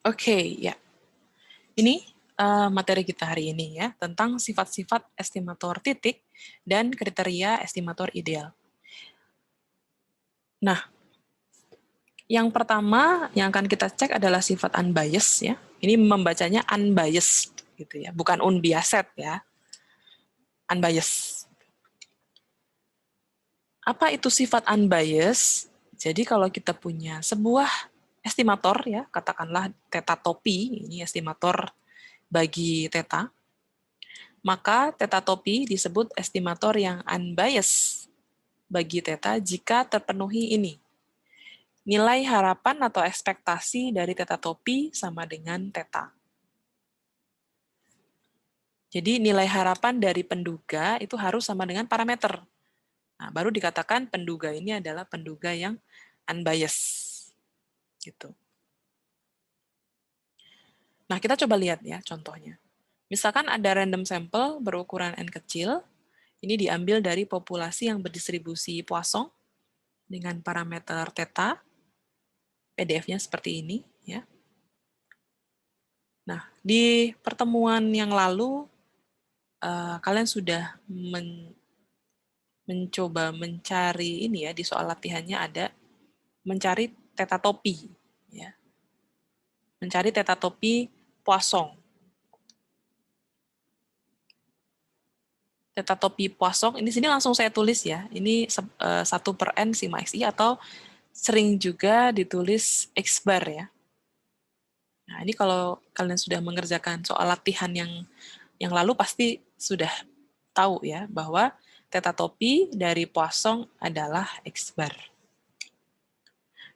Oke, ya. Ini materi kita hari ini ya, tentang sifat-sifat estimator titik dan kriteria estimator ideal. Nah, yang pertama yang akan kita cek adalah sifat unbiased ya. Ini membacanya unbiased gitu ya, bukan unbiased ya. Unbiased. Apa itu sifat unbiased? Jadi kalau kita punya sebuah estimator ya, katakanlah theta topi, ini estimator bagi theta, maka theta topi disebut estimator yang unbiased bagi theta jika terpenuhi ini. Nilai harapan atau ekspektasi dari theta topi sama dengan theta. Jadi nilai harapan dari penduga itu harus sama dengan parameter. Nah, baru dikatakan penduga ini adalah penduga yang unbiased. Gitu. Nah, kita coba lihat ya contohnya. Misalkan ada random sample berukuran N kecil, ini diambil dari populasi yang berdistribusi Poisson dengan parameter theta, PDF-nya seperti ini. Ya. Nah, di pertemuan yang lalu, kalian sudah mencoba mencari ini ya, di soal latihannya ada mencari theta topi. Ya. Mencari theta topi Poisson. Theta topi Poisson, ini sini langsung saya tulis ya, ini 1/n sigma xi atau sering juga ditulis X bar ya. Nah, ini kalau kalian sudah mengerjakan soal latihan yang lalu pasti sudah tahu ya bahwa theta topi dari Poisson adalah X bar.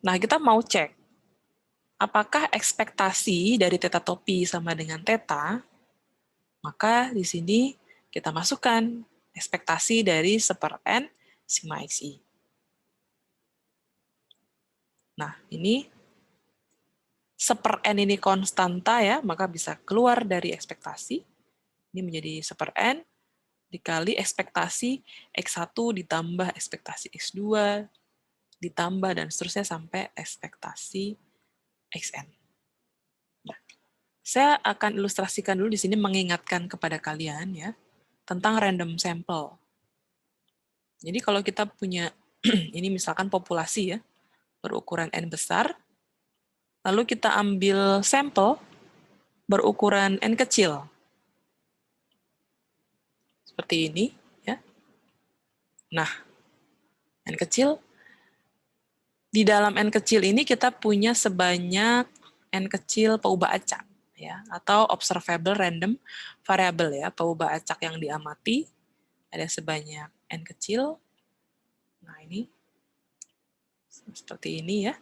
Nah, kita mau cek apakah ekspektasi dari theta topi sama dengan theta, maka di sini kita masukkan ekspektasi dari 1/n sigma xi. Nah, ini 1/n ini konstanta ya, maka bisa keluar dari ekspektasi. Ini menjadi 1/n dikali ekspektasi X1 ditambah ekspektasi X2 ditambah dan seterusnya sampai ekspektasi Xn. Nah, saya akan ilustrasikan dulu di sini mengingatkan kepada kalian ya tentang random sample. Jadi kalau kita punya ini misalkan populasi ya berukuran N besar, lalu kita ambil sampel berukuran N kecil. Seperti ini ya. Nah, N kecil, di dalam N kecil ini kita punya sebanyak N kecil peubah acak ya, atau observable random variable ya, peubah acak yang diamati ada sebanyak N kecil. Nah, ini seperti ini ya.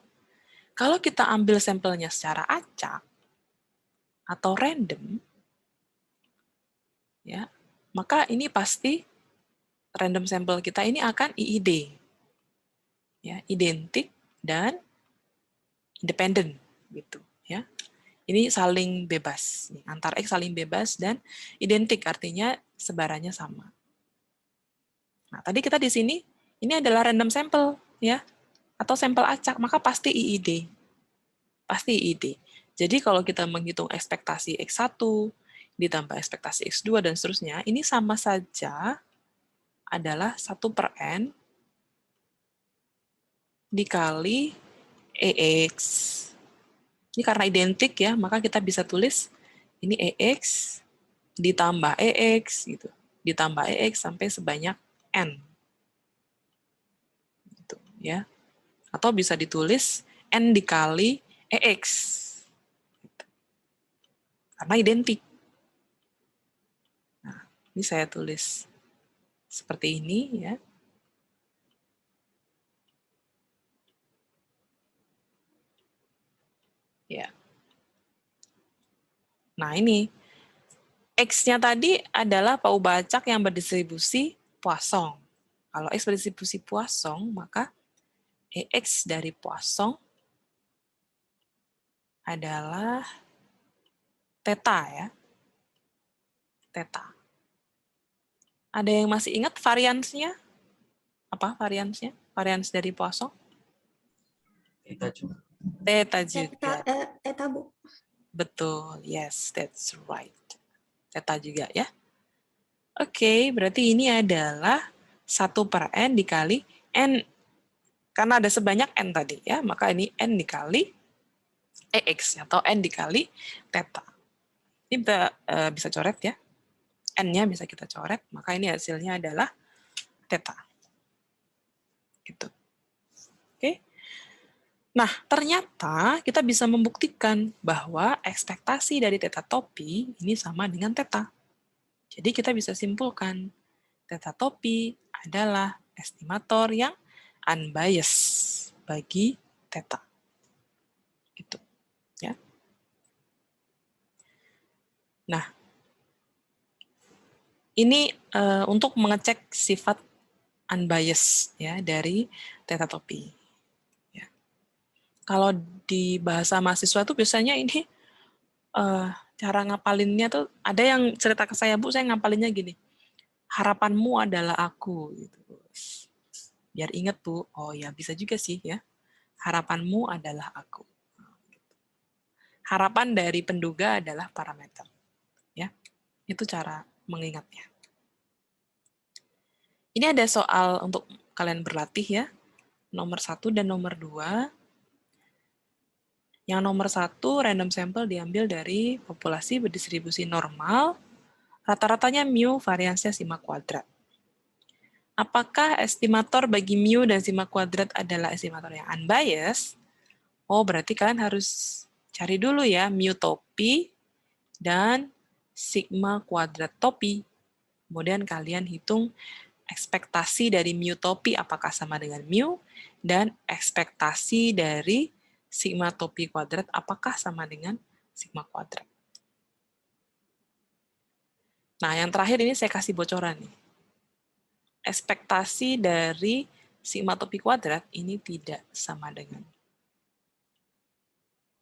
Kalau kita ambil sampelnya secara acak atau random ya, maka ini pasti random sampel kita ini akan IID. Ya, identik dan independen gitu ya. Ini saling bebas, antar X saling bebas dan identik artinya sebarannya sama. Nah, tadi kita di sini ini adalah random sample ya atau sampel acak, maka pasti IID. Pasti IID. Jadi kalau kita menghitung ekspektasi X1 ditambah ekspektasi X2 dan seterusnya, ini sama saja adalah 1/n dikali EX. Ini karena identik ya, maka kita bisa tulis ini EX ditambah EX gitu. Ditambah EX sampai sebanyak N. Gitu, ya. Atau bisa ditulis N dikali EX. Gitu. Karena identik. Nah, ini saya tulis seperti ini ya. Ya. Nah, ini X-nya tadi adalah peubah acak yang berdistribusi Poisson. Kalau X berdistribusi Poisson, maka EX dari Poisson adalah theta ya. Theta. Ada yang masih ingat variansnya? Apa variansnya? Varians dari Poisson? Theta juga. Theta juga. Theta, Bu. Betul, yes, that's right. Theta juga ya. Oke, berarti ini adalah 1/n dikali n. Karena ada sebanyak n tadi ya, maka ini n dikali EX atau n dikali theta. Ini kita bisa coret ya. N-nya bisa kita coret, maka ini hasilnya adalah theta. Gitu. Oke. Nah, ternyata kita bisa membuktikan bahwa ekspektasi dari theta topi ini sama dengan theta. Jadi kita bisa simpulkan theta topi adalah estimator yang unbiased bagi theta. Gitu, ya. Nah, ini untuk mengecek sifat unbiased ya dari theta topi. Ya. Kalau di bahasa mahasiswa tuh biasanya ini cara ngapalinnya tuh ada yang cerita ke saya, Bu, saya ngapalinnya gini. Harapanmu adalah aku gitu. Biar inget, Bu. Oh ya, bisa juga sih ya. Harapanmu adalah aku. Harapan dari penduga adalah parameter. Ya. Itu cara mengingatnya. Ini ada soal untuk kalian berlatih ya. Nomor 1 dan nomor 2. Yang nomor 1, random sample diambil dari populasi berdistribusi normal, rata-ratanya mu, variansnya sigma kuadrat. Apakah estimator bagi mu dan sigma kuadrat adalah estimator yang unbiased? Oh, berarti kalian harus cari dulu ya mu topi dan sigma kuadrat topi. Kemudian kalian hitung ekspektasi dari mu topi apakah sama dengan mu, dan ekspektasi dari sigma topi kuadrat apakah sama dengan sigma kuadrat. Nah, yang terakhir ini saya kasih bocoran nih. Ekspektasi dari sigma topi kuadrat ini tidak sama dengan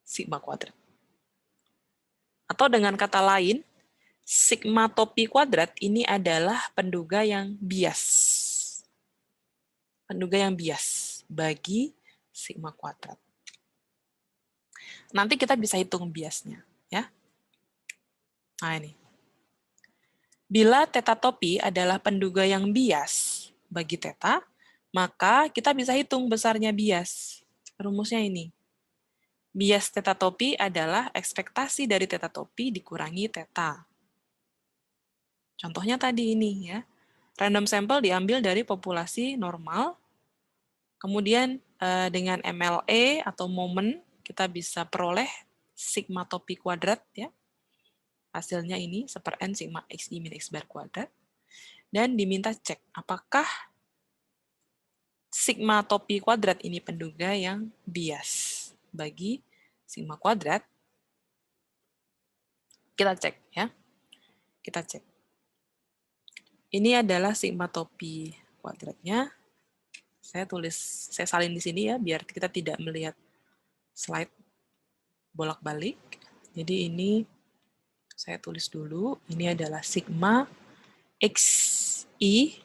sigma kuadrat. Atau dengan kata lain, sigma topi kuadrat ini adalah penduga yang bias. Penduga yang bias bagi sigma kuadrat. Nanti kita bisa hitung biasnya, ya. Nah, ini. Bila theta topi adalah penduga yang bias bagi theta, maka kita bisa hitung besarnya bias. Rumusnya ini. Bias theta topi adalah ekspektasi dari theta topi dikurangi theta. Contohnya tadi ini ya. Random sampel diambil dari populasi normal. Kemudian dengan MLE atau momen kita bisa peroleh sigma topi kuadrat ya. Hasilnya ini 1/n sigma xi min x bar kuadrat. Dan diminta cek apakah sigma topi kuadrat ini penduga yang bias bagi sigma kuadrat. Kita cek ya. Kita cek. Ini adalah sigma topi kuadratnya. Saya salin di sini ya biar kita tidak melihat slide bolak-balik. Jadi ini saya tulis dulu. Ini adalah sigma xi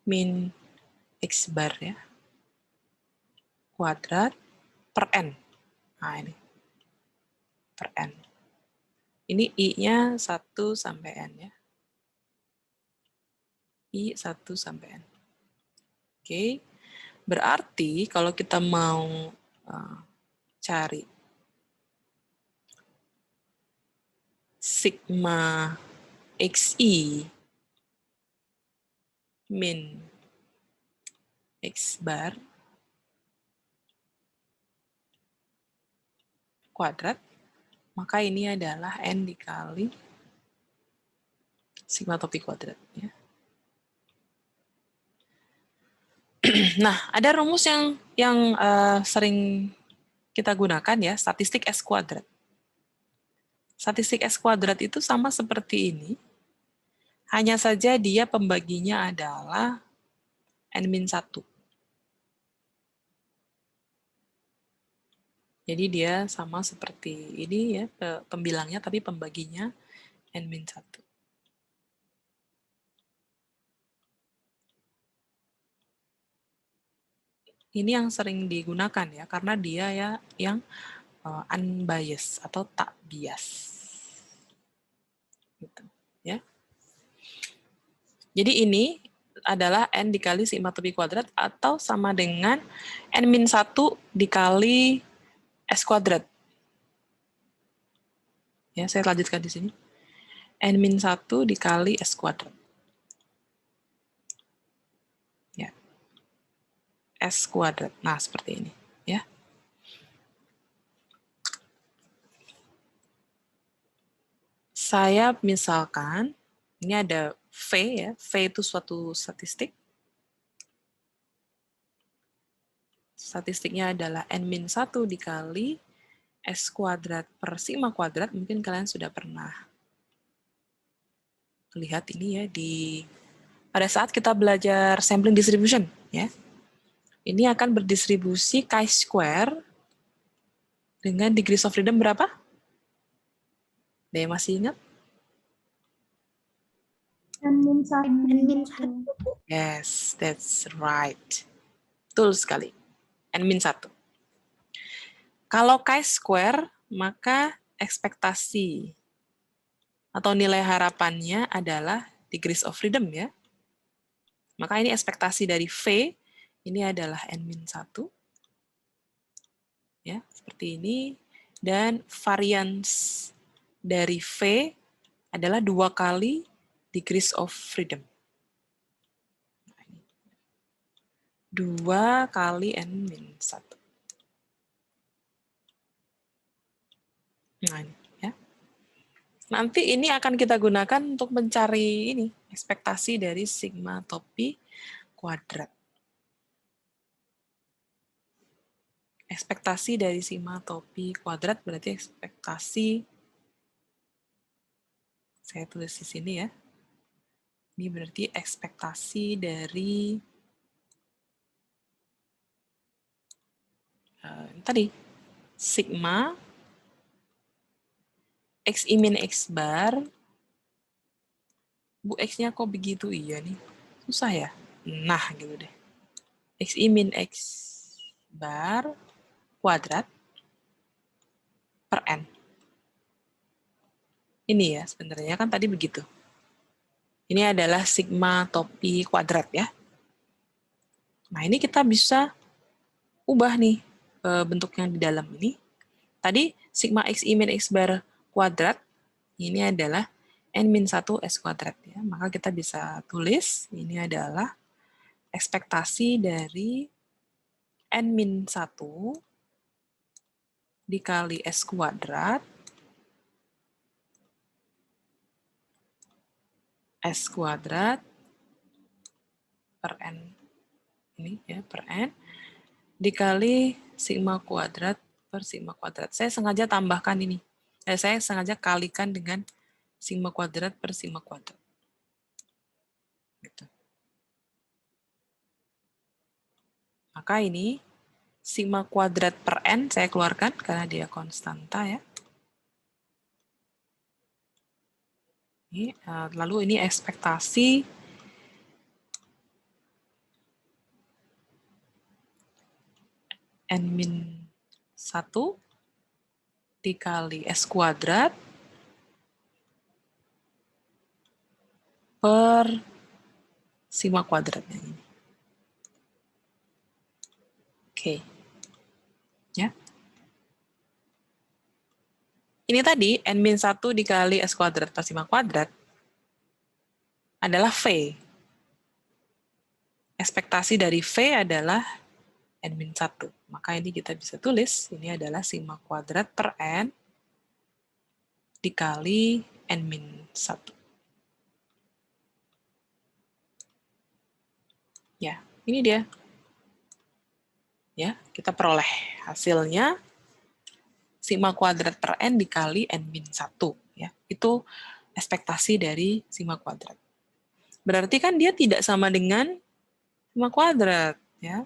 min x bar ya, kuadrat per n. Nah ini, per n. Ini I-nya 1 sampai n ya. I 1 sampai n. Oke, berarti kalau kita mau cari sigma xi min x bar kuadrat, maka ini adalah n dikali sigma topi kuadrat. Ya. Nah, ada rumus yang sering kita gunakan ya, statistik S kuadrat. Statistik S kuadrat itu sama seperti ini, hanya saja dia pembaginya adalah n-1. Jadi dia sama seperti ini ya, pembilangnya tapi pembaginya n-1. ini yang sering digunakan ya, karena dia ya yang unbiased atau tak bias. Gitu, ya. Jadi ini adalah N dikali sigma topi kuadrat atau sama dengan N-1 dikali S kuadrat. Ya, saya lanjutkan di sini. N-1 dikali S kuadrat. Ya. S kuadrat. Nah, seperti ini. Ya. Saya misalkan, ini ada V ya. V itu suatu statistik. Statistiknya adalah N-1 dikali S kuadrat per sigma kuadrat. Mungkin kalian sudah pernah lihat ini ya pada saat kita belajar sampling distribution ya. Ini akan berdistribusi chi-square dengan degrees of freedom berapa? Ada yang masih ingat? N-1. Yes, that's right. Betul sekali. N-1. Kalau chi-square, maka ekspektasi atau nilai harapannya adalah degrees of freedom ya. Maka ini ekspektasi dari V, ini adalah N-1. Ya, seperti ini. Dan varians dari V adalah 2 kali degrees of freedom. 2 kali N-1. Nah, ini ya. Nanti ini akan kita gunakan untuk mencari ini, ekspektasi dari sigma topi kuadrat. Ekspektasi dari sigma topi kuadrat berarti ekspektasi, saya tulis di sini ya. Ini berarti ekspektasi dari tadi sigma Xi min X bar. Bu X-nya kok begitu iya nih? Susah ya? Nah, gitu deh. Xi min X bar kuadrat per N. Ini ya, sebenarnya kan tadi begitu. Ini adalah sigma topi kuadrat ya. Nah, ini kita bisa ubah nih bentuk yang di dalam ini. Tadi sigma Xi min X bar kuadrat, ini adalah N-1 S kuadrat ya. Maka kita bisa tulis, ini adalah ekspektasi dari N-1 dikali S kuadrat per N ini ya, per N dikali sigma kuadrat per sigma kuadrat. Saya sengaja tambahkan ini. Saya sengaja kalikan dengan sigma kuadrat per sigma kuadrat. Gitu. Maka ini sigma kuadrat per N saya keluarkan karena dia konstanta ya. Ini, lalu ini ekspektasi N-1 dikali S kuadrat per sigma kuadratnya ini. Oke. Ya. Ini tadi N-1 dikali S kuadrat per sigma kuadrat adalah V. Ekspektasi dari V adalah N-1. Maka ini kita bisa tulis, ini adalah sigma kuadrat per N dikali N-1. Ya, ini dia. Ya, kita peroleh hasilnya sigma kuadrat per N dikali N-1. Ya, itu ekspektasi dari sigma kuadrat. Berarti kan dia tidak sama dengan sigma kuadrat. Ya.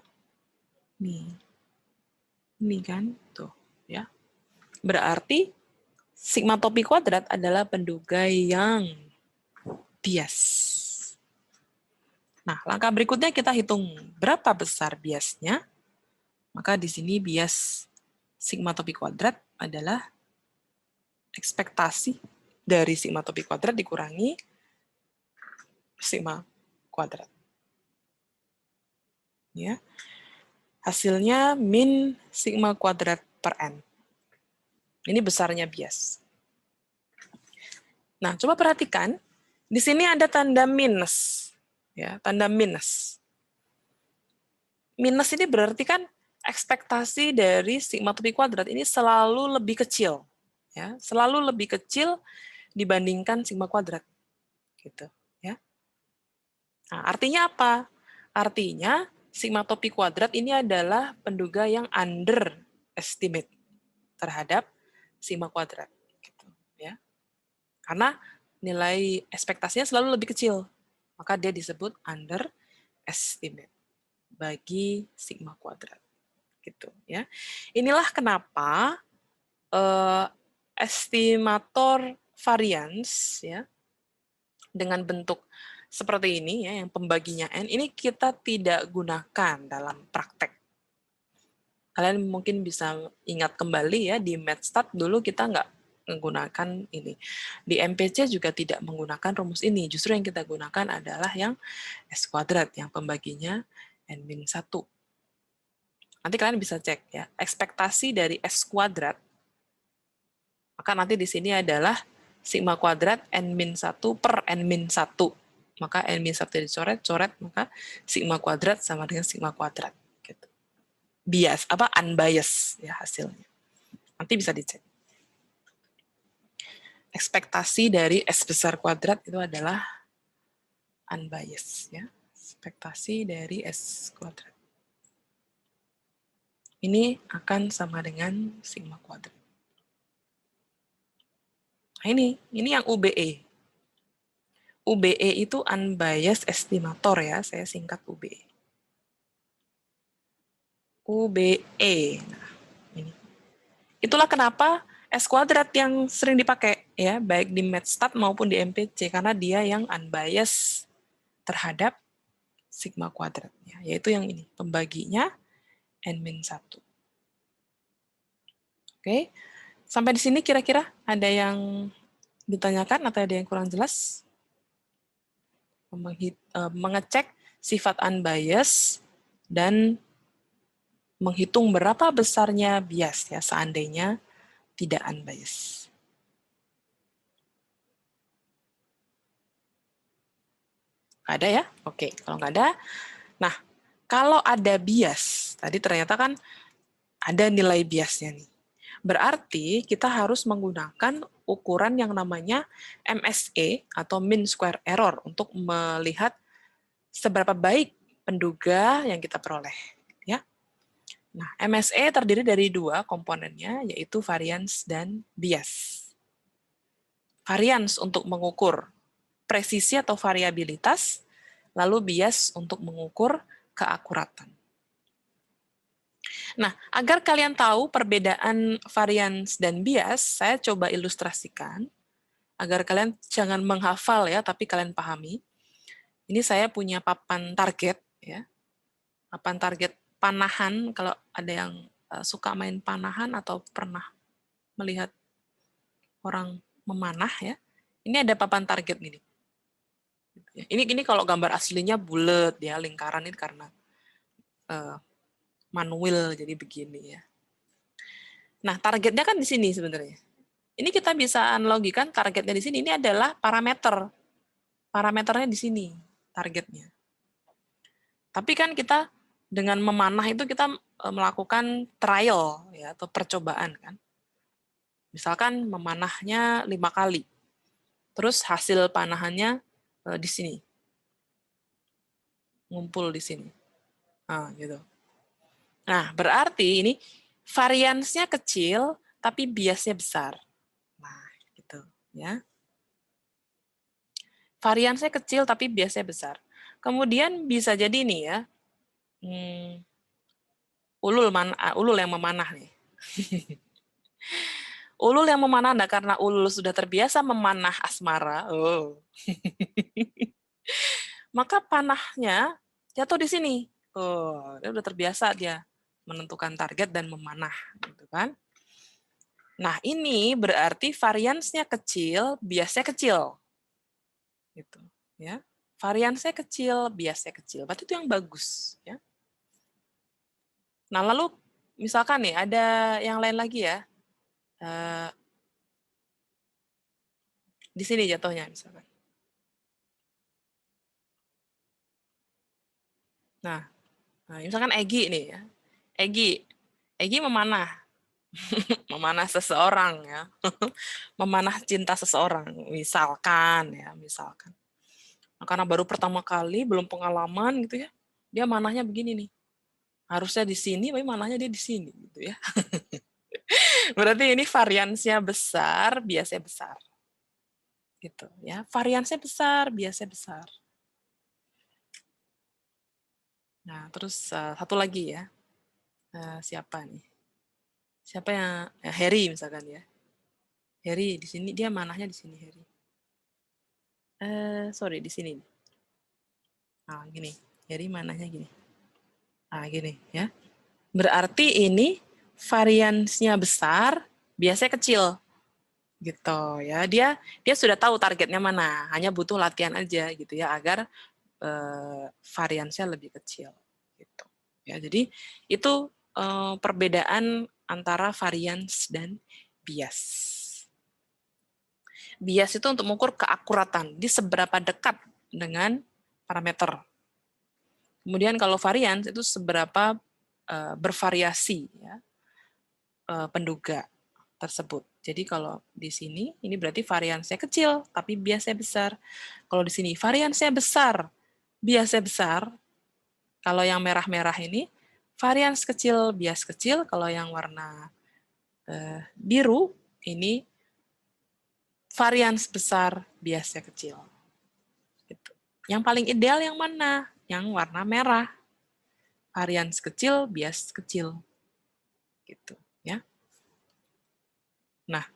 Nih. Ini kan, tuh. Ya. Berarti sigma topi kuadrat adalah penduga yang bias. Nah, langkah berikutnya kita hitung berapa besar biasnya. Maka di sini bias sigma topi kuadrat adalah ekspektasi dari sigma topi kuadrat dikurangi sigma kuadrat. Ya. Hasilnya min sigma kuadrat per n. Ini besarnya bias. Nah, coba perhatikan, di sini ada tanda minus. Ya, tanda minus. Minus ini berarti kan ekspektasi dari sigma topi kuadrat ini selalu lebih kecil. Ya, selalu lebih kecil dibandingkan sigma kuadrat. Gitu, ya. Nah, artinya apa? Artinya sigma topi kuadrat ini adalah penduga yang underestimate terhadap sigma kuadrat. Gitu, ya. Karena nilai ekspektasinya selalu lebih kecil, maka dia disebut underestimate bagi sigma kuadrat. Gitu, ya. Inilah kenapa estimator variance ya dengan bentuk seperti ini ya, yang pembaginya n, ini kita tidak gunakan dalam praktek. Kalian mungkin bisa ingat kembali ya, di MathStat dulu kita nggak menggunakan ini. Di MPC juga tidak menggunakan rumus ini. Justru yang kita gunakan adalah yang S kuadrat, yang pembaginya N-1. Nanti kalian bisa cek ya, ekspektasi dari S kuadrat, maka nanti di sini adalah sigma kuadrat N-1 per N-1. Maka N-1 dicoret, maka sigma kuadrat sama dengan sigma kuadrat. Gitu. Bias, unbiased ya hasilnya. Nanti bisa dicek. Ekspektasi dari S besar kuadrat itu adalah unbiased. Ya. Ekspektasi dari S kuadrat. Ini akan sama dengan sigma kuadrat. Nah ini yang UBE. UBE itu unbiased estimator ya, saya singkat UBE. UBE. Nah, ini. Itulah kenapa S kuadrat yang sering dipakai ya, baik di MathStat maupun di MPC, karena dia yang unbiased terhadap sigma kuadratnya, yaitu yang ini, pembaginya N-1. Oke, sampai di sini kira-kira ada yang ditanyakan atau ada yang kurang jelas? Mengecek sifat unbiased dan menghitung berapa besarnya bias ya seandainya tidak unbiased. Nggak ada ya? Oke, kalau nggak ada, nah kalau ada bias, tadi ternyata kan ada nilai biasnya nih. Berarti kita harus menggunakan ukuran yang namanya MSE atau mean square error untuk melihat seberapa baik penduga yang kita peroleh. Ya. Nah, MSE terdiri dari dua komponennya, yaitu variance dan bias. Variance untuk mengukur presisi atau variabilitas, lalu bias untuk mengukur keakuratan. Nah, agar kalian tahu perbedaan variance dan bias, saya coba ilustrasikan, agar kalian jangan menghafal ya, tapi kalian pahami. Ini saya punya papan target, ya. Papan target panahan, kalau ada yang suka main panahan atau pernah melihat orang memanah ya, ini ada papan target ini. Ini kalau gambar aslinya bulat ya, lingkaran ini karena manual jadi begini ya. Nah, targetnya kan di sini sebenarnya. Ini kita bisa analogikan targetnya di sini, ini adalah parameter. Parameternya di sini, targetnya. Tapi kan kita dengan memanah itu kita melakukan trial ya atau percobaan kan. Misalkan memanahnya 5 kali. Terus hasil panahannya di sini. Ngumpul di sini. Nah, gitu. Nah, berarti ini variansnya kecil tapi biasnya besar. Nah, gitu ya. Variansnya kecil tapi biasanya besar. Kemudian bisa jadi nih ya, ulul yang memanah nih. Ulul yang memanah, nah karena ulul sudah terbiasa memanah asmara, maka panahnya jatuh di sini. Dia udah terbiasa dia menentukan target dan memanah, gitu kan. Nah, ini berarti variansnya kecil, biasnya kecil. Gitu, ya. Variansnya kecil, biasnya kecil. Berarti itu yang bagus, ya. Nah, lalu misalkan nih ada yang lain lagi ya. Di sini jatuhnya misalkan. Nah, misalkan Egi nih ya. Egi memanah. Memanah seseorang ya. Memanah cinta seseorang, misalkan ya, misalkan. Nah, karena baru pertama kali, belum pengalaman gitu ya. Dia manahnya begini nih. Harusnya di sini, tapi manahnya dia di sini gitu ya. Berarti ini variansnya besar, biasanya besar. Gitu ya. Variansnya besar, biasanya besar. Nah, terus satu lagi ya. Siapa nih? Siapa yang Harry misalkan ya. Harry di sini dia manahnya di sini Harry. Sorry di sini. Nah, gini. Harry manahnya gini. Nah, gini ya. Berarti ini variansnya besar, biasanya kecil. Gitu ya. Dia sudah tahu targetnya mana, hanya butuh latihan aja gitu ya agar variansnya lebih kecil gitu. Ya, jadi itu perbedaan antara varians dan bias. Bias itu untuk mengukur keakuratan di seberapa dekat dengan parameter. Kemudian kalau varians itu seberapa bervariasi ya, penduga tersebut. Jadi kalau di sini ini berarti variansnya kecil tapi biasanya besar. Kalau di sini variansnya besar, biasanya besar. Kalau yang merah-merah ini varians kecil, bias kecil. Kalau yang warna biru ini varians besar, biasnya kecil. Gitu. Yang paling ideal yang mana? Yang warna merah. Varians kecil, bias kecil. Gitu, ya. Nah,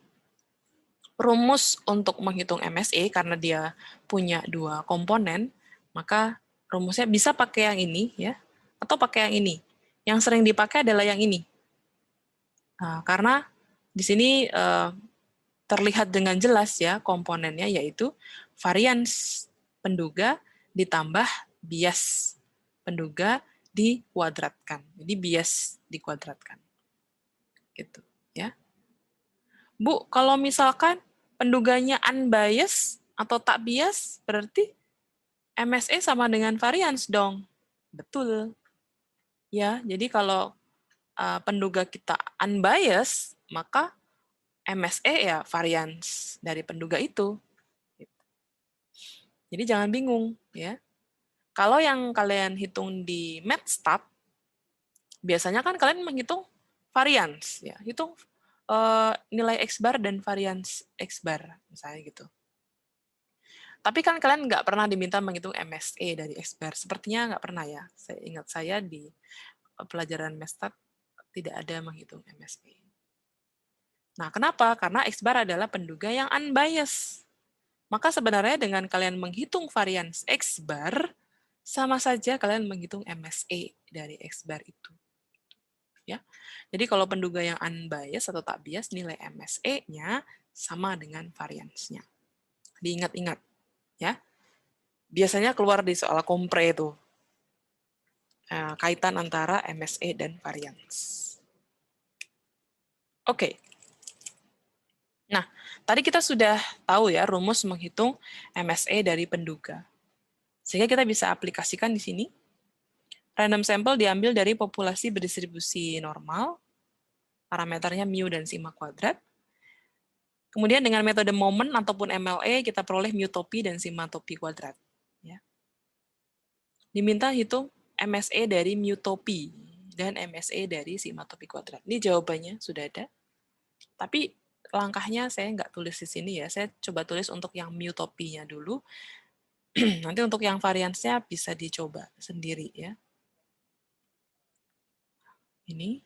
rumus untuk menghitung MSE karena dia punya dua komponen, maka rumusnya bisa pakai yang ini ya, atau pakai yang ini. Yang sering dipakai adalah yang ini. Nah, karena di sini terlihat dengan jelas ya komponennya yaitu varians penduga ditambah bias penduga dikuadratkan. Jadi bias dikuadratkan. Gitu, ya. Bu, kalau misalkan penduganya unbiased atau tak bias, berarti MSE sama dengan varians dong. Betul. Ya, jadi kalau penduga kita unbiased, maka MSE ya varians dari penduga itu. Jadi jangan bingung ya. Kalau yang kalian hitung di MathStat, biasanya kan kalian menghitung varians ya, hitung nilai X bar dan varians X bar misalnya gitu. Tapi kan kalian nggak pernah diminta menghitung MSE dari X bar. Sepertinya nggak pernah ya. Saya ingat saya di pelajaran MathStat tidak ada menghitung MSE. Nah, kenapa? Karena X bar adalah penduga yang unbiased. Maka sebenarnya dengan kalian menghitung varians X bar, sama saja kalian menghitung MSE dari X bar itu. Ya. Jadi kalau penduga yang unbiased atau tak bias, nilai MSE-nya sama dengan variansnya. Diingat-ingat ya. Biasanya keluar di soal kompre itu. Kaitan antara MSE dan varians. Oke. Nah, tadi kita sudah tahu ya rumus menghitung MSE dari penduga. Sehingga kita bisa aplikasikan di sini. Random sample diambil dari populasi berdistribusi normal, parameternya mu dan sigma kuadrat. Kemudian dengan metode moment ataupun MLE kita peroleh mu topi dan sigma topi kuadrat. Ya. Diminta hitung MSE dari mu topi dan MSE dari sigma topi kuadrat. Ini jawabannya sudah ada. Tapi langkahnya saya nggak tulis di sini ya. Saya coba tulis untuk yang mu topinya dulu. Nanti untuk yang variansnya bisa dicoba sendiri ya. Ini.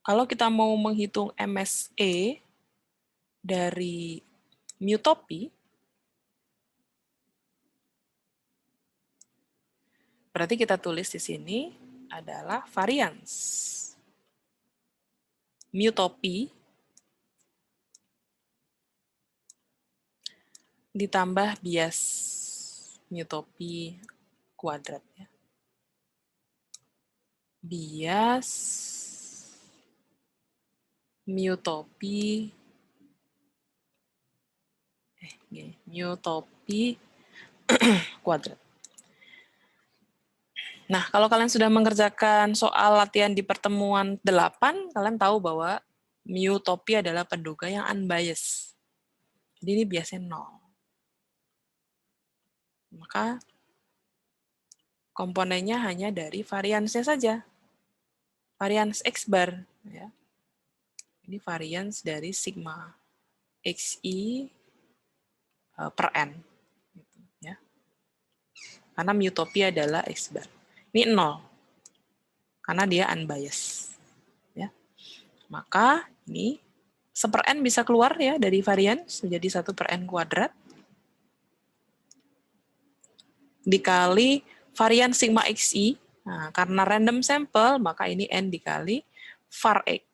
Kalau kita mau menghitung MSE dari mu topi, berarti kita tulis di sini adalah varians. mu topi ditambah bias mu topi kuadrat. Ya. Bias mu topi mu topi kuadrat. Nah, kalau kalian sudah mengerjakan soal latihan di pertemuan 8, kalian tahu bahwa mu topi adalah penduga yang unbiased. Jadi ini biasanya 0. Maka komponennya hanya dari variansnya saja. Varians X bar. Ya. Ini varians dari sigma XI per N. Gitu, ya. Karena mu topi adalah X bar. Ini 0. Karena dia unbiased. Ya. Maka ini 1/n bisa keluar ya dari varians menjadi 1/n kuadrat dikali varian sigma xi. Nah, karena random sampel maka ini n dikali var x.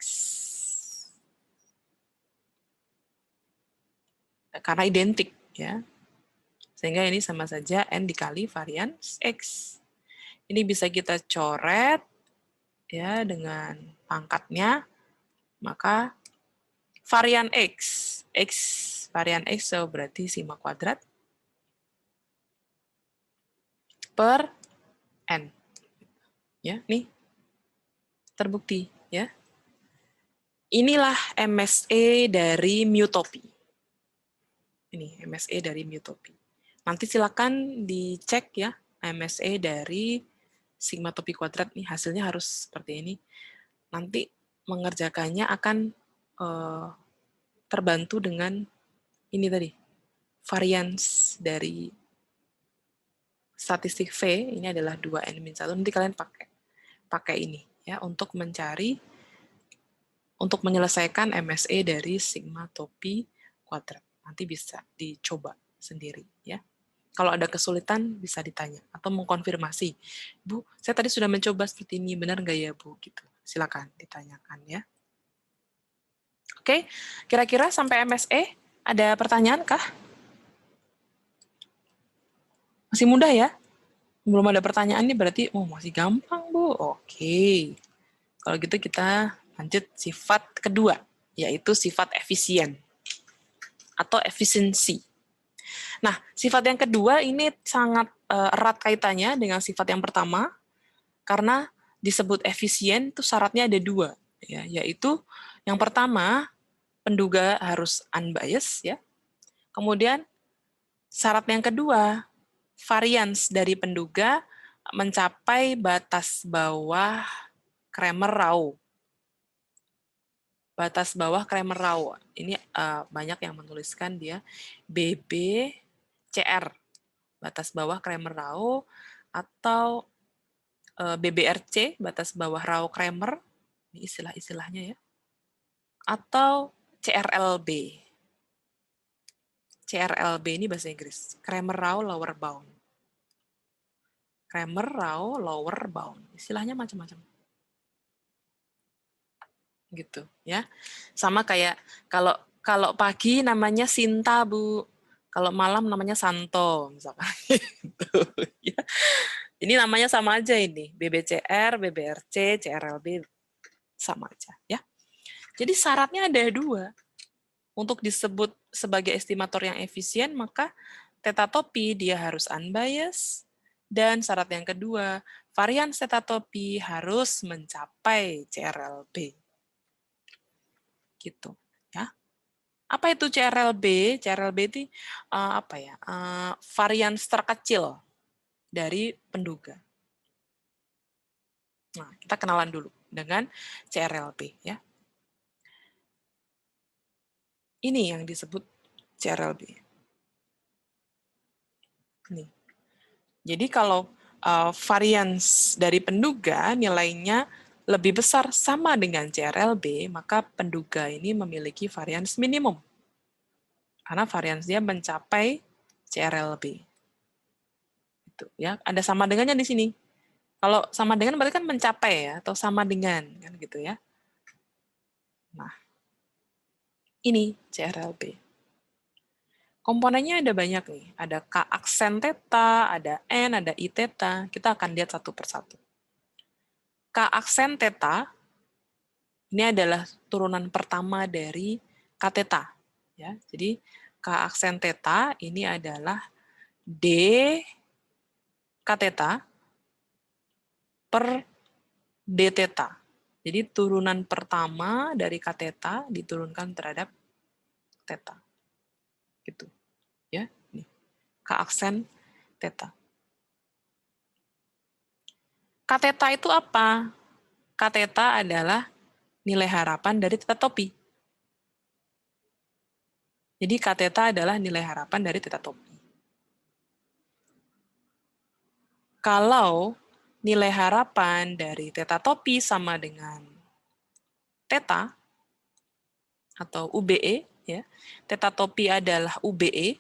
Karena identik ya. Sehingga ini sama saja n dikali varian x. Ini bisa kita coret ya dengan pangkatnya. Maka varian varian x so berarti sigma kuadrat per n. Ya, nih terbukti ya. Inilah MSE dari mu topi. Ini MSE dari mu topi. Nanti silakan dicek ya MSE dari sigma topi kuadrat nih hasilnya harus seperti ini. Nanti mengerjakannya akan terbantu dengan ini tadi varians dari statistik V ini adalah 2n-1. Nanti kalian pakai ini ya untuk menyelesaikan MSE dari sigma topi kuadrat. Nanti bisa dicoba sendiri ya. Kalau ada kesulitan bisa ditanya atau mengkonfirmasi. Bu, saya tadi sudah mencoba seperti ini, benar nggak ya Bu? Gitu. Silakan ditanyakan ya. Oke, kira-kira sampai MSE ada pertanyaan kah? Masih mudah ya? Belum ada pertanyaan nih berarti masih gampang Bu. Oke. Kalau gitu kita lanjut sifat kedua, yaitu sifat efisien atau efisiensi. Nah, sifat yang kedua ini sangat erat kaitannya dengan sifat yang pertama, karena disebut efisien itu syaratnya ada 2, ya, yaitu yang pertama penduga harus unbiased, ya. Kemudian syarat yang kedua, varians dari penduga mencapai batas bawah Cramer-Rao. Batas bawah Cramer-Rao. Ini banyak yang menuliskan dia BBCR. Batas bawah Cramer-Rao atau BBRC, batas bawah Rao-Cramer. Ini istilah-istilahnya ya. Atau CRLB. CRLB ini bahasa Inggris. Cramer-Rao lower bound. Cramer-Rao lower bound. Istilahnya macam-macam. Gitu ya. Sama kayak kalau pagi namanya Sinta, Bu. Kalau malam namanya Santo misalkan gitu ya. Ini namanya sama aja ini. BBCR, BBRC, CRLB sama aja ya. Jadi syaratnya ada 2. Untuk disebut sebagai estimator yang efisien maka theta topi dia harus unbiased dan syarat yang kedua, varian theta topi harus mencapai CRLB. Gitu ya. Apa itu CRLB? CRLB itu varian terkecil dari penduga. Nah, kita kenalan dulu dengan CRLB ya. Ini yang disebut CRLB. Nih. Jadi kalau varians dari penduga nilainya lebih besar sama dengan CRLB, maka penduga ini memiliki varians minimum. Karena varians dia mencapai CRLB. Itu ya, ada sama dengannya di sini. Kalau sama dengan berarti kan mencapai ya atau sama dengan kan gitu ya. Nah, ini CRLB. Komponennya ada banyak nih. Ada K aksen theta, ada N, ada I theta. Kita akan lihat satu persatu. K aksen theta ini adalah turunan pertama dari K theta. Ya, jadi K aksen theta ini adalah D K theta per D theta. Jadi turunan pertama dari K theta diturunkan terhadap theta. Gitu. Ya, nih. K aksen theta. K theta itu apa? K theta adalah nilai harapan dari theta topi. Jadi K theta adalah nilai harapan dari theta topi. Kalau nilai harapan dari theta topi sama dengan theta atau UBE, ya, theta topi adalah UBE,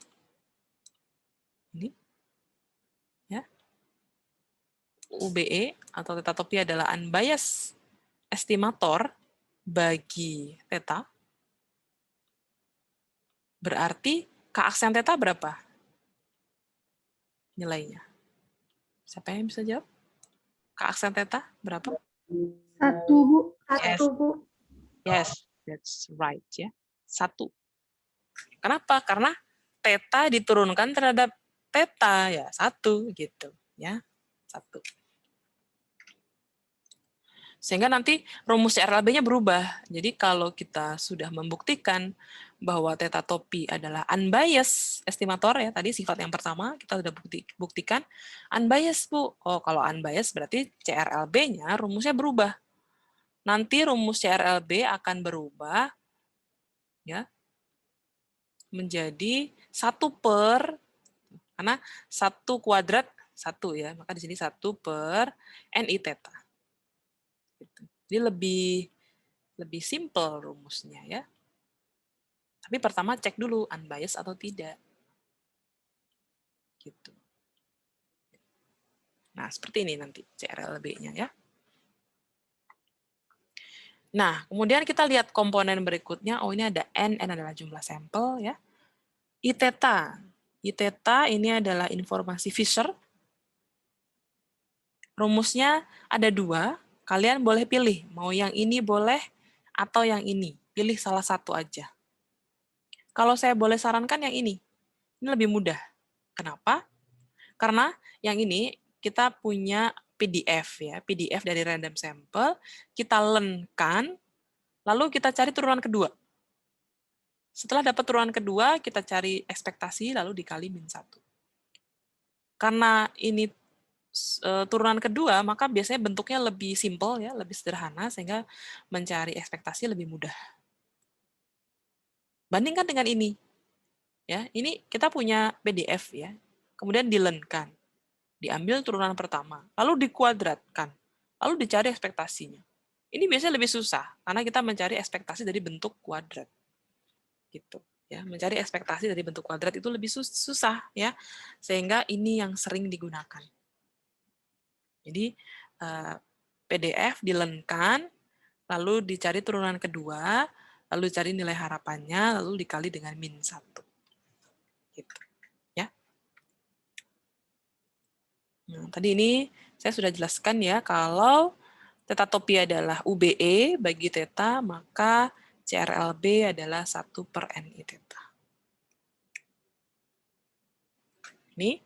ini, ya, UBE atau theta topi adalah unbiased estimator bagi theta. Berarti K aksen theta berapa nilainya? Siapa yang bisa jawab? K aksen theta berapa? 1, Bu. Yes. 1, Bu. Yes, that's right ya. 1. Kenapa? Karena theta diturunkan terhadap theta ya 1 gitu ya. 1. Sehingga nanti rumus CRLB-nya berubah. Jadi kalau kita sudah membuktikan bahwa theta topi adalah unbiased estimator ya, tadi sifat yang pertama kita sudah buktikan unbiased, Bu. Oh, kalau unbiased berarti CRLB-nya rumusnya berubah. Nanti rumus CRLB akan berubah ya menjadi 1 per, karena 1 kuadrat 1 ya, maka di sini 1 per NI theta. Jadi lebih simple rumusnya ya. Tapi pertama cek dulu unbiased atau tidak. Gitu. Nah, seperti ini nanti CRLB-nya ya. Nah, kemudian kita lihat komponen berikutnya. Oh, ini ada N adalah jumlah sampel ya. I theta. I theta ini adalah informasi Fisher. Rumusnya ada 2. Kalian boleh pilih, mau yang ini boleh atau yang ini. Pilih salah satu aja. Kalau saya boleh sarankan yang ini. Ini lebih mudah. Kenapa? Karena yang ini kita punya PDF ya, PDF dari random sample, kita lenkan, lalu kita cari turunan kedua. Setelah dapat turunan kedua, kita cari ekspektasi, lalu dikali -1. Karena ini turunan kedua, maka biasanya bentuknya lebih simple ya, lebih sederhana, sehingga mencari ekspektasi lebih mudah. Bandingkan dengan ini. Ya, ini kita punya PDF ya, kemudian dilenkan. Diambil turunan pertama, lalu dikuadratkan, lalu dicari ekspektasinya. Ini biasanya lebih susah, karena kita mencari ekspektasi dari bentuk kuadrat. Gitu. Ya, mencari ekspektasi dari bentuk kuadrat itu lebih susah, ya, sehingga ini yang sering digunakan. Jadi, PDF dilenkan, lalu dicari turunan kedua, lalu cari nilai harapannya, lalu dikali dengan -1. Gitu. Nah, tadi ini saya sudah jelaskan ya, kalau theta topi adalah UBE bagi theta, maka CRLB adalah 1 per NI theta. Ini,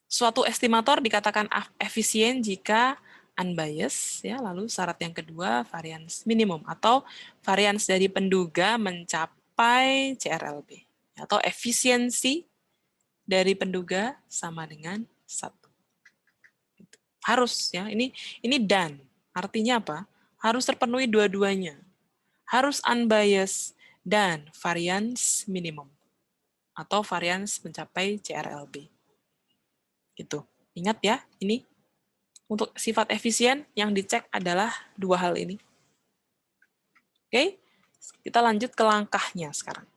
suatu estimator dikatakan efisien jika unbiased, ya, lalu syarat yang kedua variance minimum, atau variance dari penduga mencapai CRLB, atau efisiensi dari penduga sama dengan 1. Harus ya, ini dan. Artinya apa? Harus terpenuhi dua-duanya. Harus unbiased dan variance minimum atau variance mencapai CRLB. Gitu. Ingat ya, ini untuk sifat efisien yang dicek adalah 2 hal ini. Oke? Kita lanjut ke langkahnya sekarang.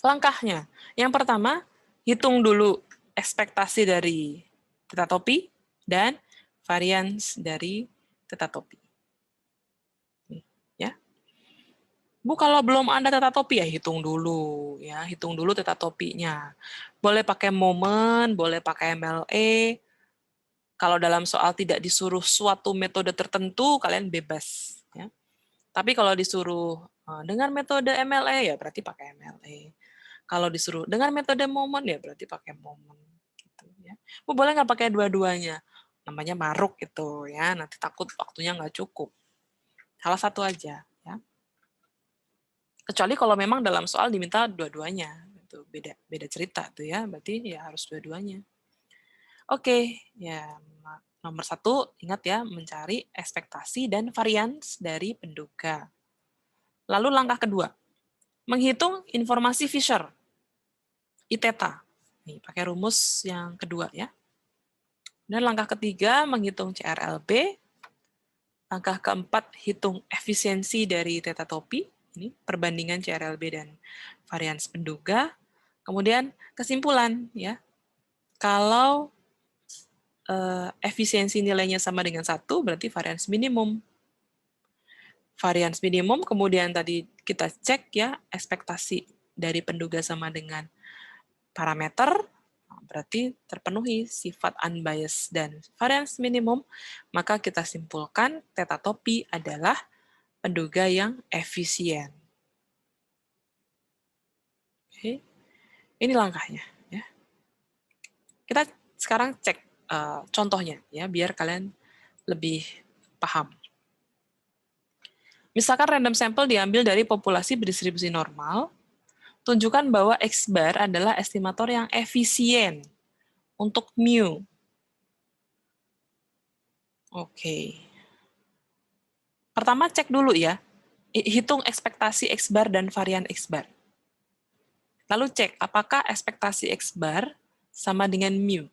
Langkahnya. Yang pertama, hitung dulu ekspektasi dari theta topi dan variance dari theta topi. Bu, kalau belum ada teta topi ya hitung dulu teta topinya. Boleh pakai momen, boleh pakai MLE. Kalau dalam soal tidak disuruh suatu metode tertentu, kalian bebas. Ya. Tapi kalau disuruh dengan metode MLE, ya berarti pakai MLE. Kalau disuruh dengan metode momen, ya berarti pakai momen. Gitu, ya. Bu, boleh nggak pakai dua-duanya? Namanya maruk itu, ya. Nanti takut waktunya nggak cukup. Salah satu aja. Ya. Kecuali kalau memang dalam soal diminta dua-duanya, itu beda cerita tuh ya, berarti ya harus dua-duanya. Oke, ya nomor 1 ingat ya mencari ekspektasi dan varians dari penduga. Lalu langkah kedua, menghitung informasi Fisher, I-theta. Nih, pakai rumus yang kedua ya. Dan langkah ketiga menghitung CRLB. Langkah keempat hitung efisiensi dari theta topi. Ini perbandingan CRLB dan varians penduga. Kemudian kesimpulan ya, kalau efisiensi nilainya sama dengan 1, berarti varians minimum. Varians minimum, kemudian tadi kita cek ya, ekspektasi dari penduga sama dengan parameter, berarti terpenuhi sifat unbiased dan varians minimum, maka kita simpulkan theta topi adalah penduga yang efisien. Oke. Ini langkahnya. Ya. Kita sekarang cek contohnya ya, biar kalian lebih paham. Misalkan random sample diambil dari populasi berdistribusi normal, tunjukkan bahwa X bar adalah estimator yang efisien untuk mu. Oke. Pertama cek dulu ya, hitung ekspektasi X bar dan varian X bar. Lalu cek apakah ekspektasi X bar sama dengan mu.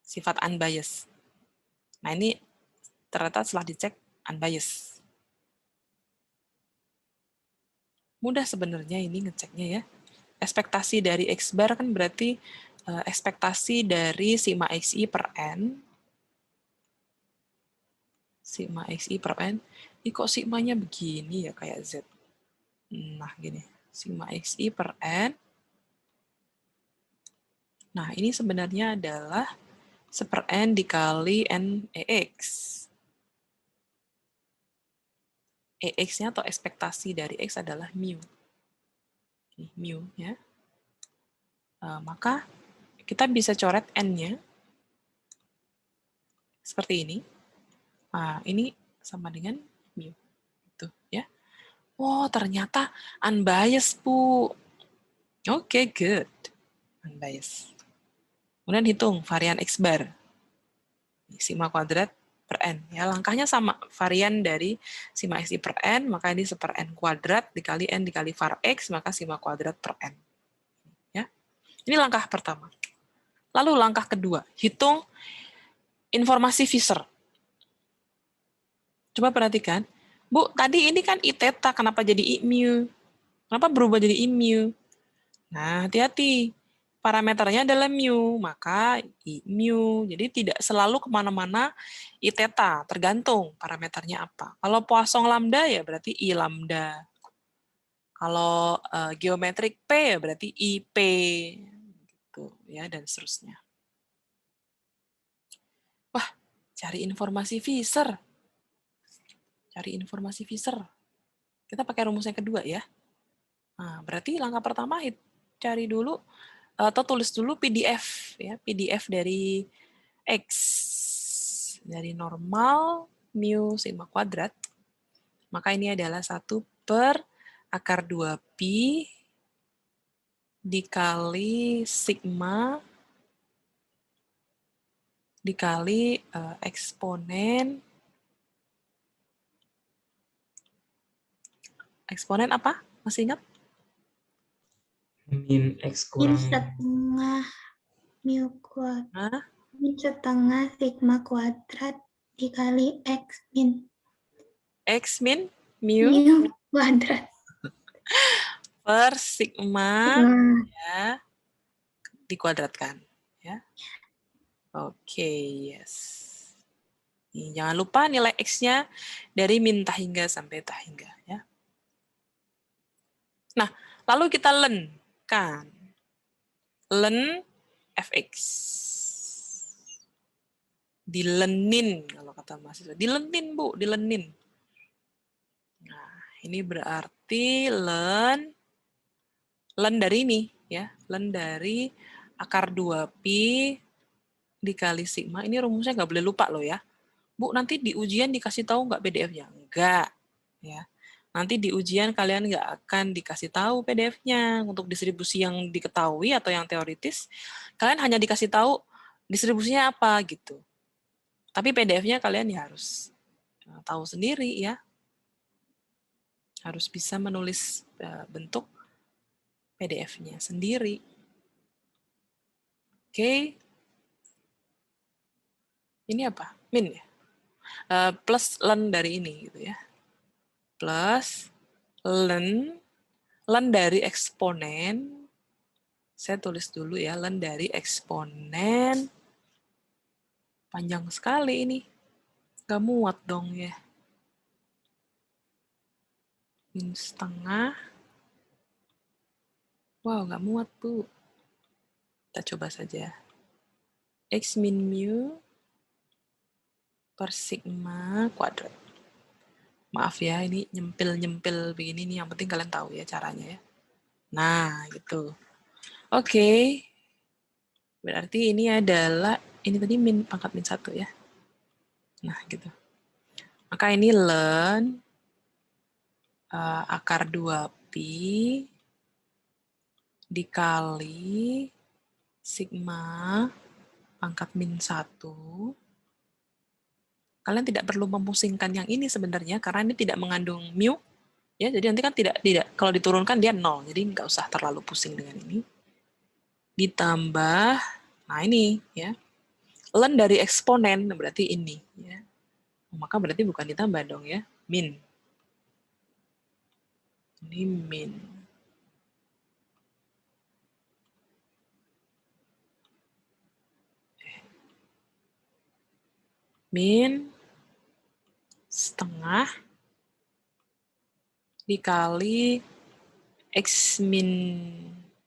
Sifat unbiased. Nah ini ternyata setelah dicek unbiased. Mudah sebenarnya ini ngeceknya ya. Ekspektasi dari X bar kan berarti ekspektasi dari sigma XI per N. Sigma XI per N. Ini kok sigmanya begini ya kayak Z. Nah gini. Sigma XI per N. Nah ini sebenarnya adalah 1/N dikali NEX. EX-nya atau ekspektasi dari X adalah mu. Mu ya. Maka kita bisa coret N-nya seperti ini. Nah, ini sama dengan mu. Gitu, ya. Oh, ternyata unbiased, Bu. Oke, good. Unbiased. Kemudian hitung varian X bar. Sigma kuadrat per N. Ya, langkahnya sama. Varian dari sigma XI per N, maka ini 1/N kuadrat dikali N dikali var X, maka sigma kuadrat per N. Ya. Ini langkah pertama. Lalu langkah kedua, hitung informasi Fisher. Coba perhatikan. Bu, tadi ini kan I-theta, kenapa jadi I mu? Kenapa berubah jadi I mu? Nah, hati-hati. Parameternya adalah mu, maka I mu. Jadi tidak selalu kemana-mana I-theta, tergantung parameternya apa. Kalau Poisson lambda ya berarti I lambda. Kalau geometrik P ya berarti IP. Gitu, ya, dan seterusnya. Wah, cari informasi Fisher. Cari informasi Fisher. Kita pakai rumus yang kedua ya. Nah, berarti langkah pertama cari dulu atau tulis dulu PDF ya, PDF dari X dari normal mu sigma kuadrat. Maka ini adalah 1/√2 pi dikali sigma dikali eksponen apa? Masih ingat? Min X Min kurang setengah mu kuadrat. Nah, Min setengah sigma kuadrat dikali X min X min mu mu kuadrat. per sigma Sigma. ya dikuadratkan ya. Oke, yes. Jangan lupa nilai X-nya dari min tahingga sampai tahingga. Ya. Nah, lalu kita len. Kan. Len fx. Dilenin, kalau kata mahasiswa. Dilenin, Bu. Dilenin. Nah, ini berarti len dari ini. Ya, len dari akar 2pi dikali sigma. Ini rumusnya nggak boleh lupa loh ya. Bu, nanti di ujian dikasih tahu nggak PDF-nya? Enggak. Ya. Nanti di ujian kalian nggak akan dikasih tahu PDF-nya untuk distribusi yang diketahui atau yang teoritis. Kalian hanya dikasih tahu distribusinya apa gitu. Tapi PDF-nya kalian ya harus tahu sendiri ya. Harus bisa menulis bentuk PDF-nya sendiri. Oke. Ini apa? Min ya? Plus len dari ini gitu ya. Plus len dari eksponen. Saya tulis dulu ya, len dari eksponen. Panjang sekali ini. Gak muat dong ya. Min setengah. Wow, gak muat, Bu. Kita coba saja. X min mu per sigma kuadrat. Maaf ya, ini nyempil-nyempil begini nih. Yang penting kalian tahu ya caranya ya. Nah, gitu. Oke. Berarti ini adalah, ini tadi min pangkat min 1 ya. Nah, gitu. Maka ini len akar 2pi dikali sigma pangkat min 1. Kalian tidak perlu memusingkan yang ini sebenarnya, karena ini tidak mengandung mu. Ya, jadi nanti kan tidak kalau diturunkan dia 0, jadi nggak usah terlalu pusing dengan ini. Ditambah, nah ini ya, len dari eksponen berarti ini. Ya. Maka berarti bukan ditambah dong ya, min. Ini min. Min setengah dikali X min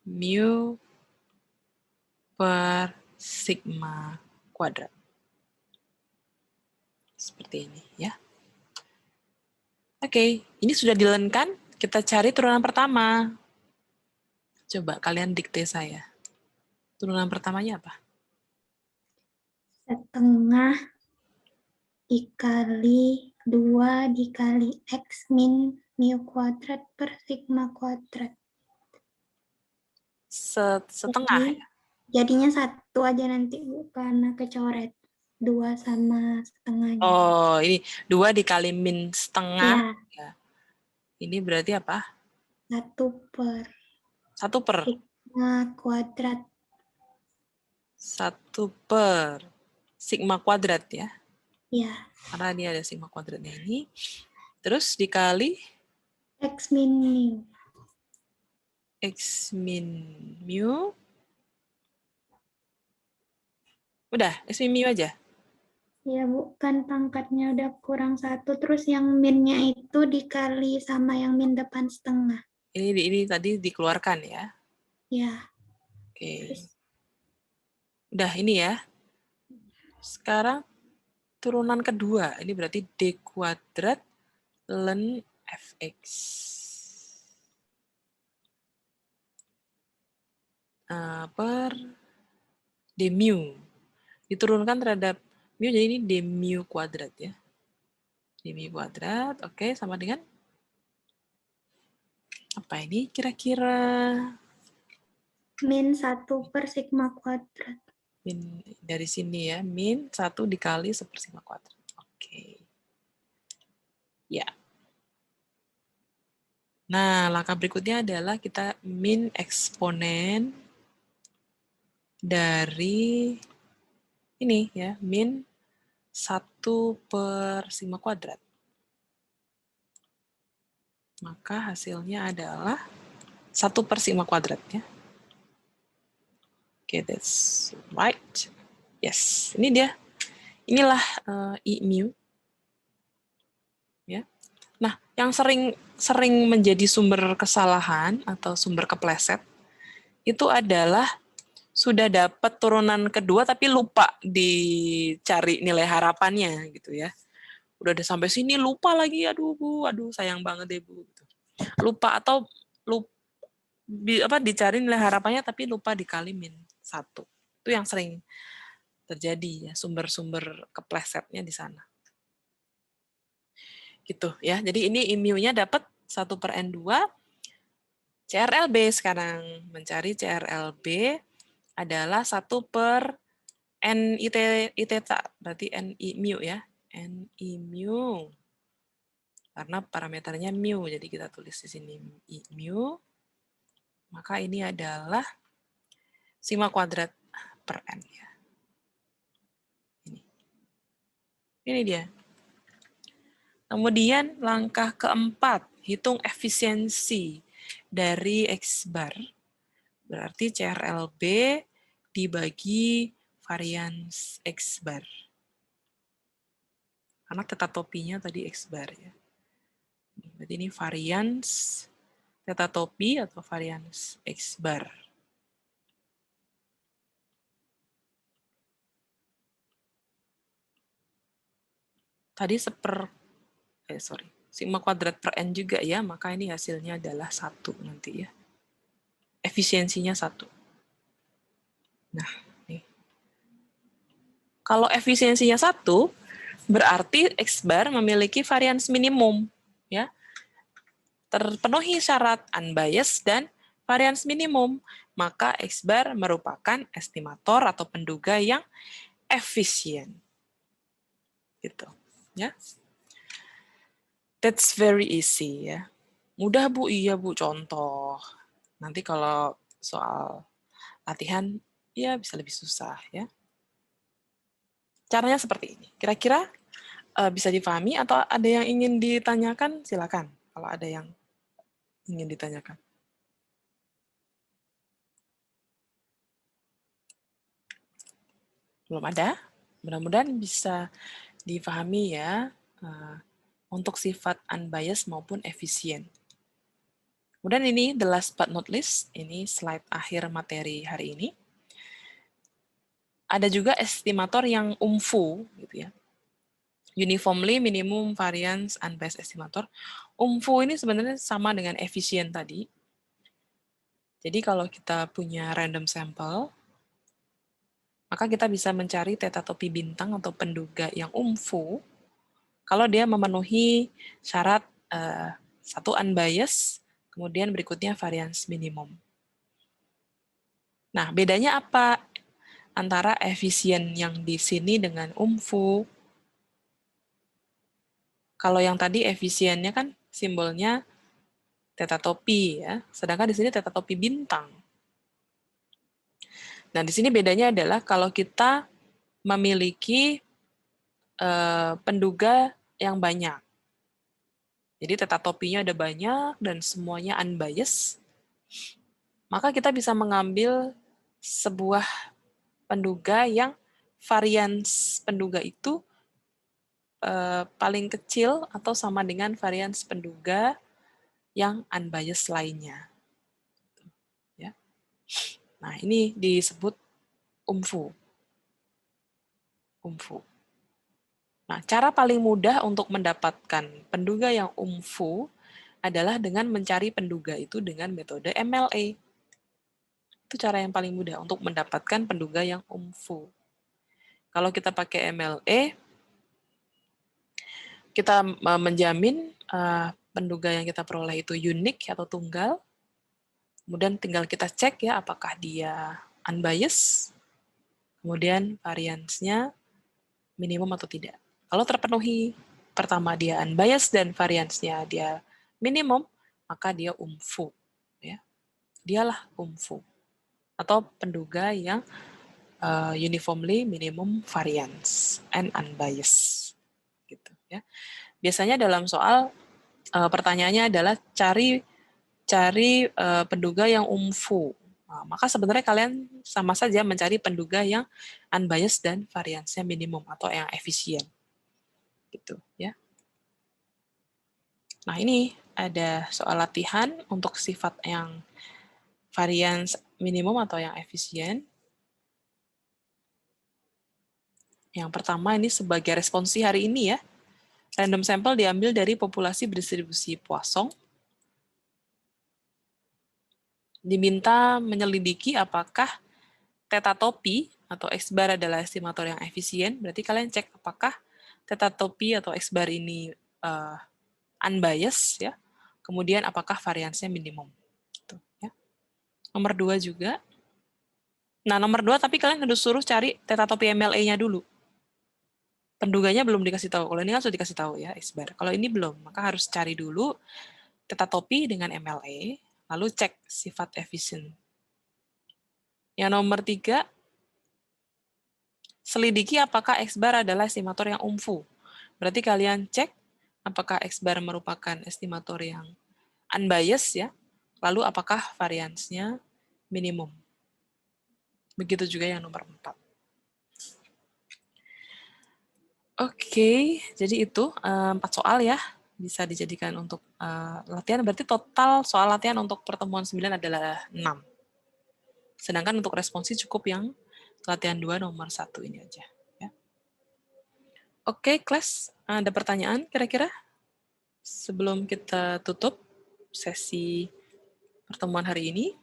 mu per sigma kuadrat. Seperti ini ya. Oke, ini sudah dilenkan. Kita cari turunan pertama. Coba kalian dikte saya. Turunan pertamanya apa? Setengah dikali 2 dikali X min mu kuadrat per sigma kuadrat. Setengah ya? Jadinya 1 aja nanti, Bu, karena kecoret 2 sama setengahnya. Oh, ini 2 dikali min setengah. Ya. Ya. Ini berarti apa? 1 per 1 per? sigma kuadrat. 1 per sigma kuadrat ya? Ya. Karena ini ada sigma kuadratnya ini. Terus dikali X min mu. X min mu. Udah, X min mu aja. Ya, bukan pangkatnya udah kurang 1, terus yang minnya itu dikali sama yang min depan setengah. Ini tadi dikeluarkan ya. Ya. Oke. Terus. Udah ini ya. Sekarang turunan kedua. Ini berarti D kuadrat len fx. Per D mu. Diturunkan terhadap mu, jadi ini D mu kuadrat ya. D mu kuadrat, oke, sama dengan apa ini kira-kira? Min 1 per sigma kuadrat. Min dari sini ya, min 1 dikali 1 per sigma kuadrat. Oke. Ya. Nah, langkah berikutnya adalah kita min eksponen dari ini ya, min 1 per sigma kuadrat. Maka hasilnya adalah 1 per sigma kuadrat ya. Oke, that's right. Yes, ini dia. Inilah I mu. Ya. Nah, yang sering menjadi sumber kesalahan atau sumber kepleset itu adalah sudah dapat turunan kedua tapi lupa dicari nilai harapannya gitu ya. Udah sampai sini lupa lagi, aduh Bu, aduh sayang banget deh Bu. Lupa atau dicari nilai harapannya tapi lupa dikali -1. Itu yang sering terjadi ya, sumber-sumber keplesetnya di sana. Gitu ya. Jadi ini IMU-nya dapat 1/N2, CRLB sekarang. Mencari CRLB adalah 1/N theta, berarti NI mu ya. NI mu. Karena parameternya mu, jadi kita tulis di sini I mu. Maka ini adalah sigma kuadrat per N ya. Ini dia. Kemudian langkah keempat, hitung efisiensi dari X bar. Berarti CRLB dibagi varians X bar. Karena theta topinya tadi X bar ya. Berarti ini varians theta topi atau varians X bar. Tadi sigma kuadrat per N juga ya, maka ini hasilnya adalah 1 nanti ya. Efisiensinya 1. Nah, nih. Kalau efisiensinya 1, berarti X bar memiliki varians minimum. Ya. Terpenuhi syarat unbiased dan varians minimum, maka X bar merupakan estimator atau penduga yang efisien. Gitu. Ya. That's very easy ya. Mudah Bu, iya Bu, contoh. Nanti kalau soal latihan, ya bisa lebih susah ya. Caranya seperti ini. Kira-kira bisa dipahami atau ada yang ingin ditanyakan? Silakan kalau ada yang ingin ditanyakan. Belum ada? Mudah-mudahan bisa dipahami ya untuk sifat unbiased maupun efisien. Kemudian ini the last but not least, ini slide akhir materi hari ini. Ada juga estimator yang UMFU gitu ya. Uniformly minimum variance unbiased estimator. UMFU ini sebenarnya sama dengan efisien tadi. Jadi kalau kita punya random sample, maka kita bisa mencari theta topi bintang atau penduga yang UMFU kalau dia memenuhi syarat satu unbiased, kemudian berikutnya variance minimum. Nah, bedanya apa antara efisien yang di sini dengan UMFU? Kalau yang tadi efisiennya kan simbolnya theta topi ya, sedangkan di sini theta topi bintang. Nah, di sini bedanya adalah kalau kita memiliki penduga yang banyak. Jadi theta topinya ada banyak dan semuanya unbiased, maka kita bisa mengambil sebuah penduga yang varians penduga itu paling kecil atau sama dengan varians penduga yang unbiased lainnya. Ya. Nah, ini disebut UMFU. UMFU. Nah, cara paling mudah untuk mendapatkan penduga yang UMFU adalah dengan mencari penduga itu dengan metode MLE. Itu cara yang paling mudah untuk mendapatkan penduga yang UMFU. Kalau kita pakai MLE, kita menjamin penduga yang kita peroleh itu unik atau tunggal. Kemudian tinggal kita cek ya apakah dia unbiased, kemudian variansnya minimum atau tidak. Kalau terpenuhi, pertama dia unbiased dan variansnya dia minimum, maka dia UMFU. Ya. Dialah UMFU. Atau penduga yang uniformly minimum variance and unbiased. Gitu, ya. Biasanya dalam soal pertanyaannya adalah cari penduga yang UMFU maka sebenarnya kalian sama saja mencari penduga yang unbiased dan variansnya minimum atau yang efisien. Gitu ya. Nah, ini ada soal latihan untuk sifat yang varians minimum atau yang efisien. Yang pertama ini sebagai responsi hari ini ya. Random sampel diambil dari populasi berdistribusi Poisson. Diminta menyelidiki apakah tetatopi atau X-bar adalah estimator yang efisien. Berarti kalian cek apakah tetatopi atau X-bar ini unbiased ya. Kemudian apakah variansnya minimum. Gitu, ya. Nomor 2 juga. Nah, nomor 2 tapi kalian harus suruh cari tetatopi MLA-nya dulu. Penduganya belum dikasih tahu. Kalau ini kan sudah dikasih tahu ya, X-bar. Kalau ini belum, maka harus cari dulu tetatopi dengan MLA, lalu cek sifat efisien. Yang nomor 3, selidiki apakah X-bar adalah estimator yang umfu. Berarti kalian cek apakah X-bar merupakan estimator yang unbiased ya, lalu apakah variansnya minimum. Begitu juga yang nomor 4. Oke, jadi itu 4 soal ya, bisa dijadikan untuk latihan. Berarti total soal latihan untuk pertemuan 9 adalah 6. Sedangkan untuk responsi cukup yang latihan 2 nomor 1 ini aja. Ya. Oke, kelas, ada pertanyaan kira-kira? Sebelum kita tutup sesi pertemuan hari ini?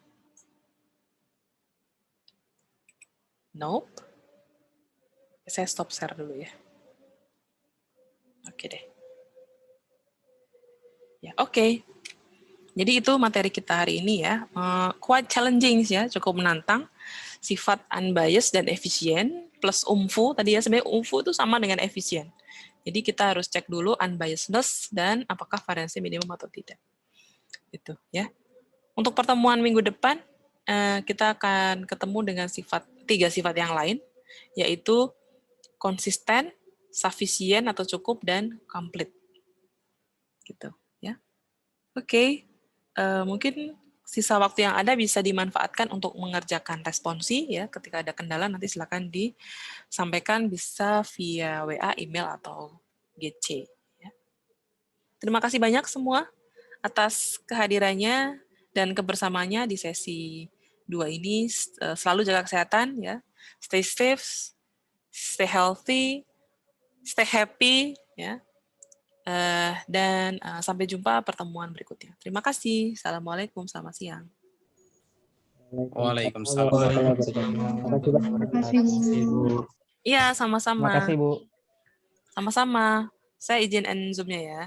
Nope. Saya stop share dulu ya. Oke deh. Ya, oke. Jadi itu materi kita hari ini ya. Quite challenging ya, cukup menantang. Sifat unbiased dan efisien plus umfu. Tadi ya sebenarnya umfu itu sama dengan efisien. Jadi kita harus cek dulu unbiasedness dan apakah variansi minimum atau tidak. Itu ya. Untuk pertemuan minggu depan kita akan ketemu dengan 3 sifat yang lain, yaitu konsisten, sufficient atau cukup, dan complete. Gitu ya. Oke. Mungkin sisa waktu yang ada bisa dimanfaatkan untuk mengerjakan responsi ya. Ketika ada kendala nanti silakan disampaikan bisa via WA, email atau GC. Ya. Terima kasih banyak semua atas kehadirannya dan kebersamaannya di sesi 2 ini. Selalu jaga kesehatan ya. Stay safe, stay healthy, stay happy ya. Dan sampai jumpa pertemuan berikutnya. Terima kasih. Assalamualaikum, selamat siang. Waalaikumsalam. Terima kasih, Bu. Iya, sama-sama. Terima kasih, Bu. Sama-sama. Saya izin end Zoom-nya ya.